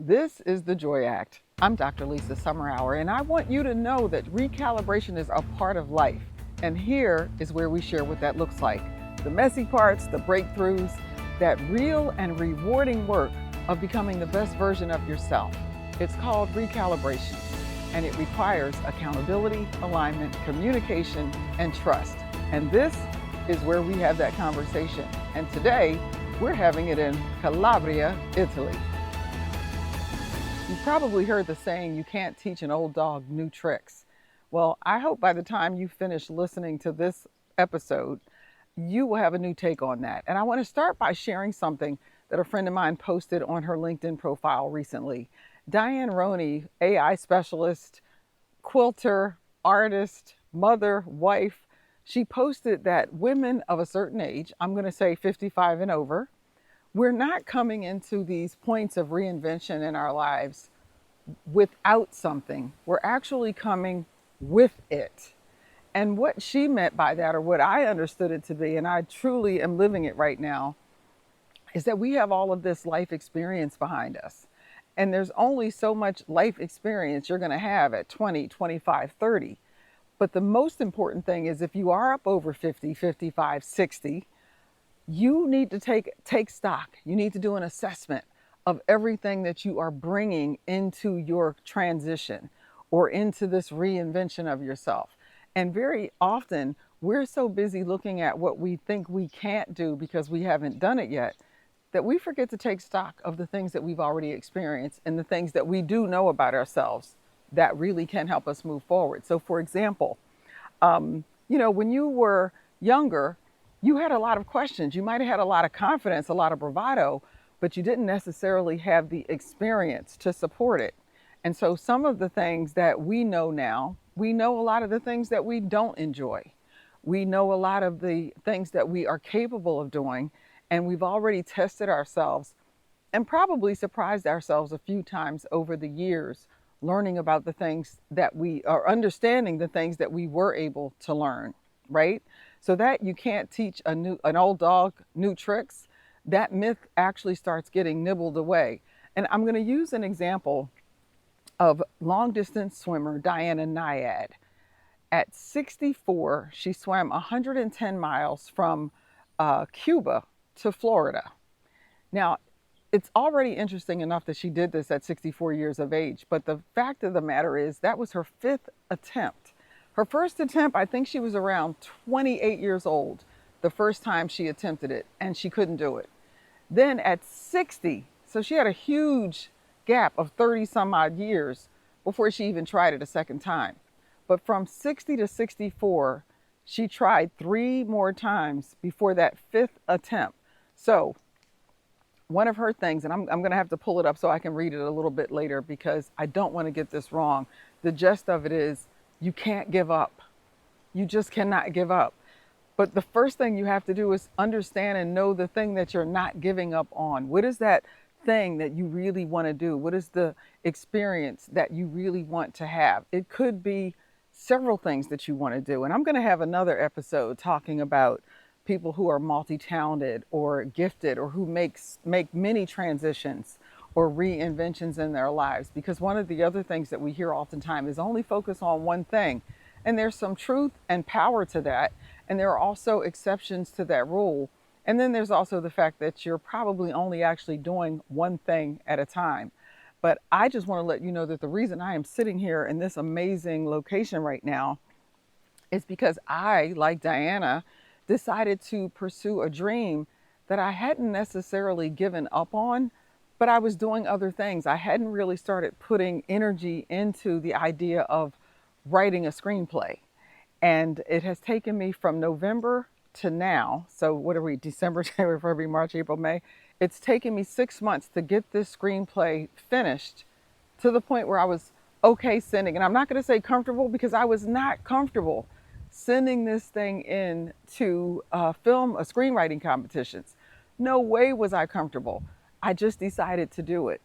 This is the Joy Act. I'm Dr. Lisa Summerhour, and I want you to know that recalibration is a part of life. And here is where we share what that looks like: the messy parts, the breakthroughs, that real and rewarding work of becoming the best version of yourself. It's called recalibration, and it requires accountability, alignment, communication, and trust. And this is where we have that conversation. And today, we're having it in Calabria, Italy. You've probably heard the saying, you can't teach an old dog new tricks. Well, I hope by the time you finish listening to this episode, you will have a new take on that. And I want to start by sharing something that a friend of mine posted on her LinkedIn profile recently. Diane Roney, AI specialist, quilter, artist, mother, wife, she posted that women of a certain age, I'm going to say 55 and over, we're not coming into these points of reinvention in our lives without something. We're actually coming with it. And what she meant by that, or what I understood it to be, and I truly am living it right now, is that we have all of this life experience behind us. And there's only so much life experience you're going to have at 20, 25, 30. But the most important thing is, if you are up over 50, 55, 60, you need to take stock. You need to do an assessment of everything that you are bringing into your transition or into this reinvention of yourself. And very often, we're so busy looking at what we think we can't do because we haven't done it yet, that we forget to take stock of the things that we've already experienced and the things that we do know about ourselves that really can help us move forward. So, for example, when you were younger, you had a lot of questions. You might have had a lot of confidence, a lot of bravado, but you didn't necessarily have the experience to support it. And so some of the things that we know now, we know a lot of the things that we don't enjoy. We know a lot of the things that we are capable of doing, and we've already tested ourselves and probably surprised ourselves a few times over the years, learning about the things that we are understanding, the things that we were able to learn, right? So that you can't teach an old dog new tricks, that myth actually starts getting nibbled away. And I'm going to use an example of long distance swimmer Diana Nyad. At 64, she swam 110 miles from Cuba to Florida. Now, it's already interesting enough that she did this at 64 years of age, but the fact of the matter is that was her fifth attempt. Her first attempt, I think she was around 28 years old the first time she attempted it, and she couldn't do it. Then at 60, so she had a huge gap of 30 some odd years before she even tried it a second time. But from 60 to 64, she tried 3 more times before that fifth attempt. So one of her things, and I'm going to have to pull it up so I can read it a little bit later because I don't want to get this wrong. The gist of it is, you can't give up. You just cannot give up. But the first thing you have to do is understand and know the thing that you're not giving up on. What is that thing that you really want to do? What is the experience that you really want to have? It could be several things that you want to do. And I'm going to have another episode talking about people who are multi-talented or gifted or who make many transitions or reinventions in their lives. Because one of the other things that we hear oftentimes is only focus on one thing. And there's some truth and power to that. And there are also exceptions to that rule. And then there's also the fact that you're probably only actually doing one thing at a time. But I just want to let you know that the reason I am sitting here in this amazing location right now is because I, like Diana, decided to pursue a dream that I hadn't necessarily given up on, but I was doing other things. I hadn't really started putting energy into the idea of writing a screenplay. And it has taken me from November to now. So what are we, December, January, February, March, April, May? It's taken me 6 months to get this screenplay finished to the point where I was okay sending. And I'm not going to say comfortable because I was not comfortable sending this thing in to film a screenwriting competitions. No way was I comfortable. I just decided to do it.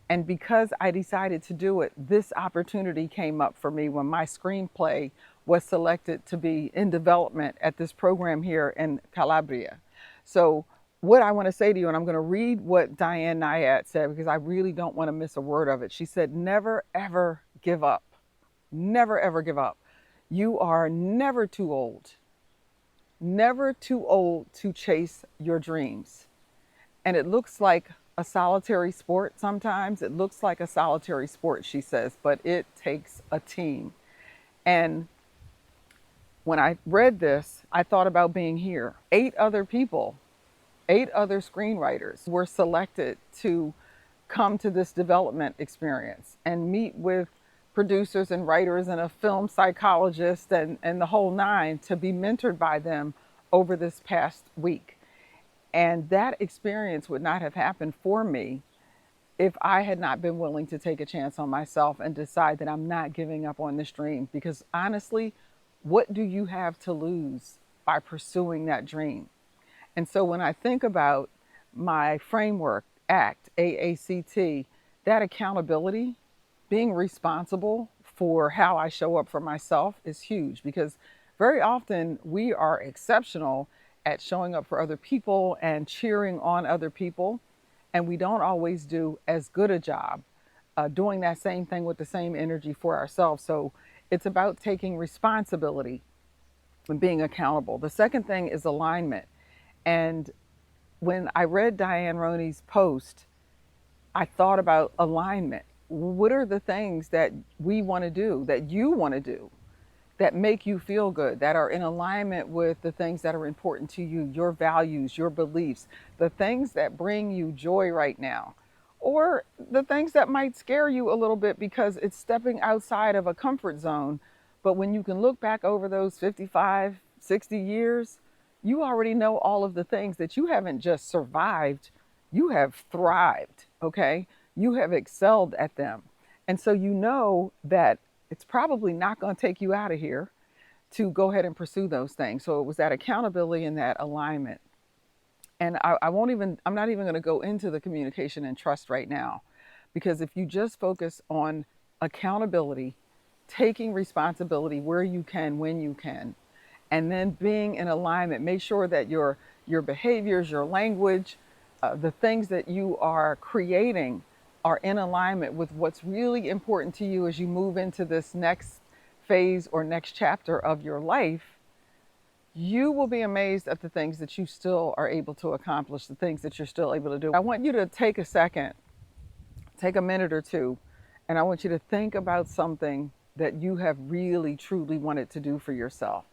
And because I decided to do it, this opportunity came up for me when my screenplay was selected to be in development at this program here in Calabria. So what I want to say to you, and I'm going to read what Diane Nyad said because I really don't want to miss a word of it. She said, never, ever give up. Never, ever give up. You are never too old to chase your dreams. And it looks like a solitary sport sometimes. It looks like a solitary sport, she says, but it takes a team. And when I read this, I thought about being here. 8 other people, 8 other screenwriters were selected to come to this development experience and meet with producers and writers and a film psychologist and the whole nine to be mentored by them over this past week. And that experience would not have happened for me if I had not been willing to take a chance on myself and decide that I'm not giving up on this dream. Because honestly, what do you have to lose by pursuing that dream? And so when I think about my framework, ACT, A-A-C-T, that accountability, being responsible for how I show up for myself is huge, because very often we are exceptional at showing up for other people and cheering on other people. And we don't always do as good a job doing that same thing with the same energy for ourselves. So it's about taking responsibility and being accountable. The second thing is alignment. And when I read Diane Roney's post, I thought about alignment. What are the things that we want to do, that you want to do, that make you feel good, that are in alignment with the things that are important to you, your values, your beliefs, the things that bring you joy right now, or the things that might scare you a little bit because it's stepping outside of a comfort zone. But when you can look back over those 55, 60 years, you already know all of the things that you haven't just survived, you have thrived, okay? You have excelled at them. And so you know that it's probably not going to take you out of here to go ahead and pursue those things. So it was that accountability and that alignment. And I'm not even going to go into the communication and trust right now, because if you just focus on accountability, taking responsibility where you can, when you can, and then being in alignment, make sure that your behaviors, your language, the things that you are creating are in alignment with what's really important to you as you move into this next phase or next chapter of your life. You will be amazed at the things that you still are able to accomplish, the things that you're still able to do. I want you to take a second, take a minute or two, and I want you to think about something that you have really, truly wanted to do for yourself.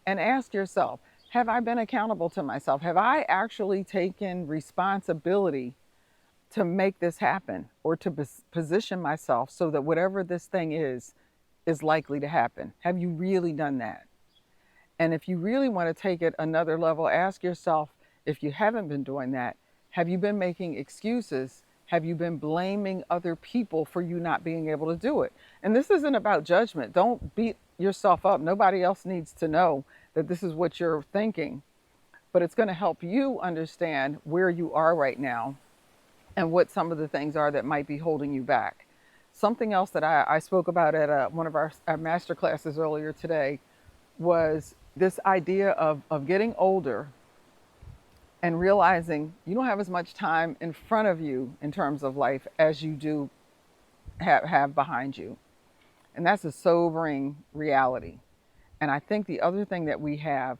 And ask yourself, have I been accountable to myself? Have I actually taken responsibility to make this happen, or to position myself so that whatever this thing is likely to happen? Have you really done that? And if you really want to take it another level, ask yourself, if you haven't been doing that, have you been making excuses? Have you been blaming other people for you not being able to do it? And this isn't about judgment. Don't beat yourself up. Nobody else needs to know that this is what you're thinking. But it's going to help you understand where you are right now and what some of the things are that might be holding you back. Something else that I spoke about at one of our master classes earlier today was this idea of getting older and realizing you don't have as much time in front of you in terms of life as you do have behind you. And that's a sobering reality. And I think the other thing that we have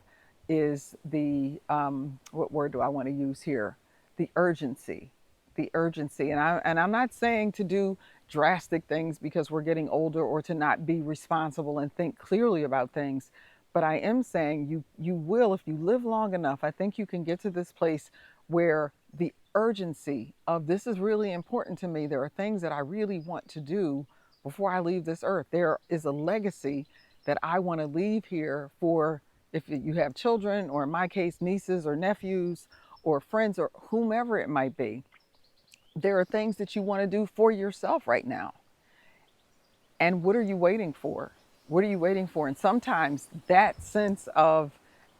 is what word do I want to use here? The urgency. The urgency. And I'm not saying to do drastic things because we're getting older, or to not be responsible and think clearly about things. But I am saying you will, if you live long enough, I think you can get to this place where the urgency of this is really important to me. There are things that I really want to do before I leave this earth. There is a legacy that I want to leave here for, if you have children, or in my case, nieces or nephews or friends or whomever it might be. There are things that you want to do for yourself right now. And what are you waiting for? What are you waiting for? And sometimes that sense of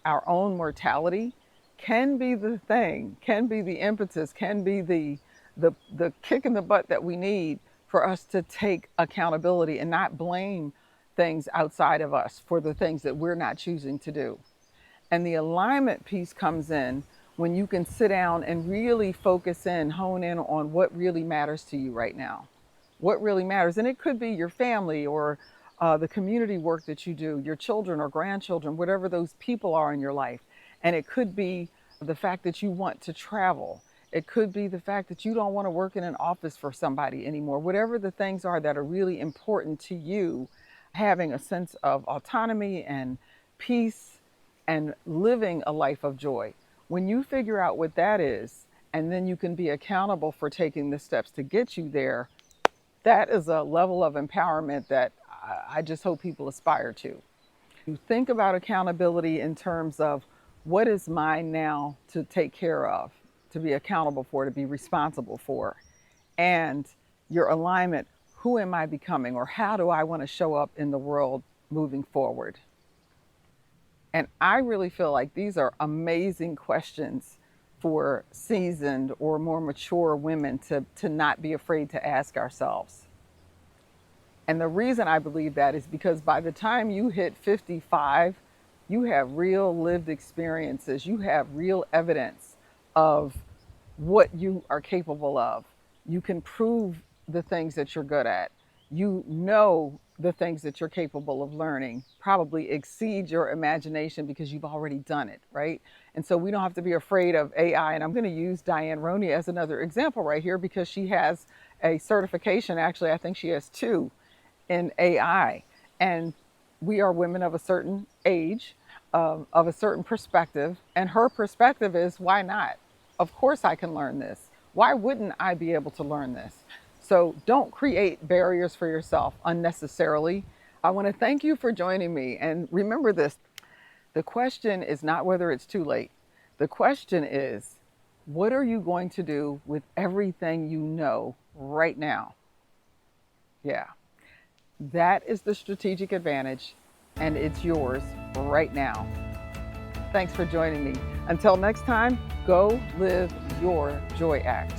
our own mortality can be the thing, can be the impetus, can be the kick in the butt that we need for us to take accountability and not blame things outside of us for the things that we're not choosing to do. And the alignment piece comes in when you can sit down and really focus in, hone in on what really matters to you right now. What really matters. And it could be your family or the community work that you do, your children or grandchildren, whatever those people are in your life. And it could be the fact that you want to travel. It could be the fact that you don't want to work in an office for somebody anymore. Whatever the things are that are really important to you, having a sense of autonomy and peace and living a life of joy. When you figure out what that is, and then you can be accountable for taking the steps to get you there, that is a level of empowerment that I just hope people aspire to. You think about accountability in terms of what is mine now to take care of, to be accountable for, to be responsible for, and your alignment. Who am I becoming, or how do I want to show up in the world moving forward? And I really feel like these are amazing questions for seasoned or more mature women to not be afraid to ask ourselves. And the reason I believe that is because by the time you hit 55, you have real lived experiences. You have real evidence of what you are capable of. You can prove the things that you're good at. You know the things that you're capable of learning probably exceed your imagination because you've already done it, right? And so we don't have to be afraid of AI. And I'm going to use Diane Roney as another example right here because she has a certification. Actually, I think she has two in AI. And we are women of a certain age, of a certain perspective. And her perspective is, why not? Of course I can learn this. Why wouldn't I be able to learn this? So don't create barriers for yourself unnecessarily. I want to thank you for joining me. And remember this, the question is not whether it's too late. The question is, what are you going to do with everything you know right now? Yeah. That is the strategic advantage, and it's yours right now. Thanks for joining me. Until next time, go live your joy act.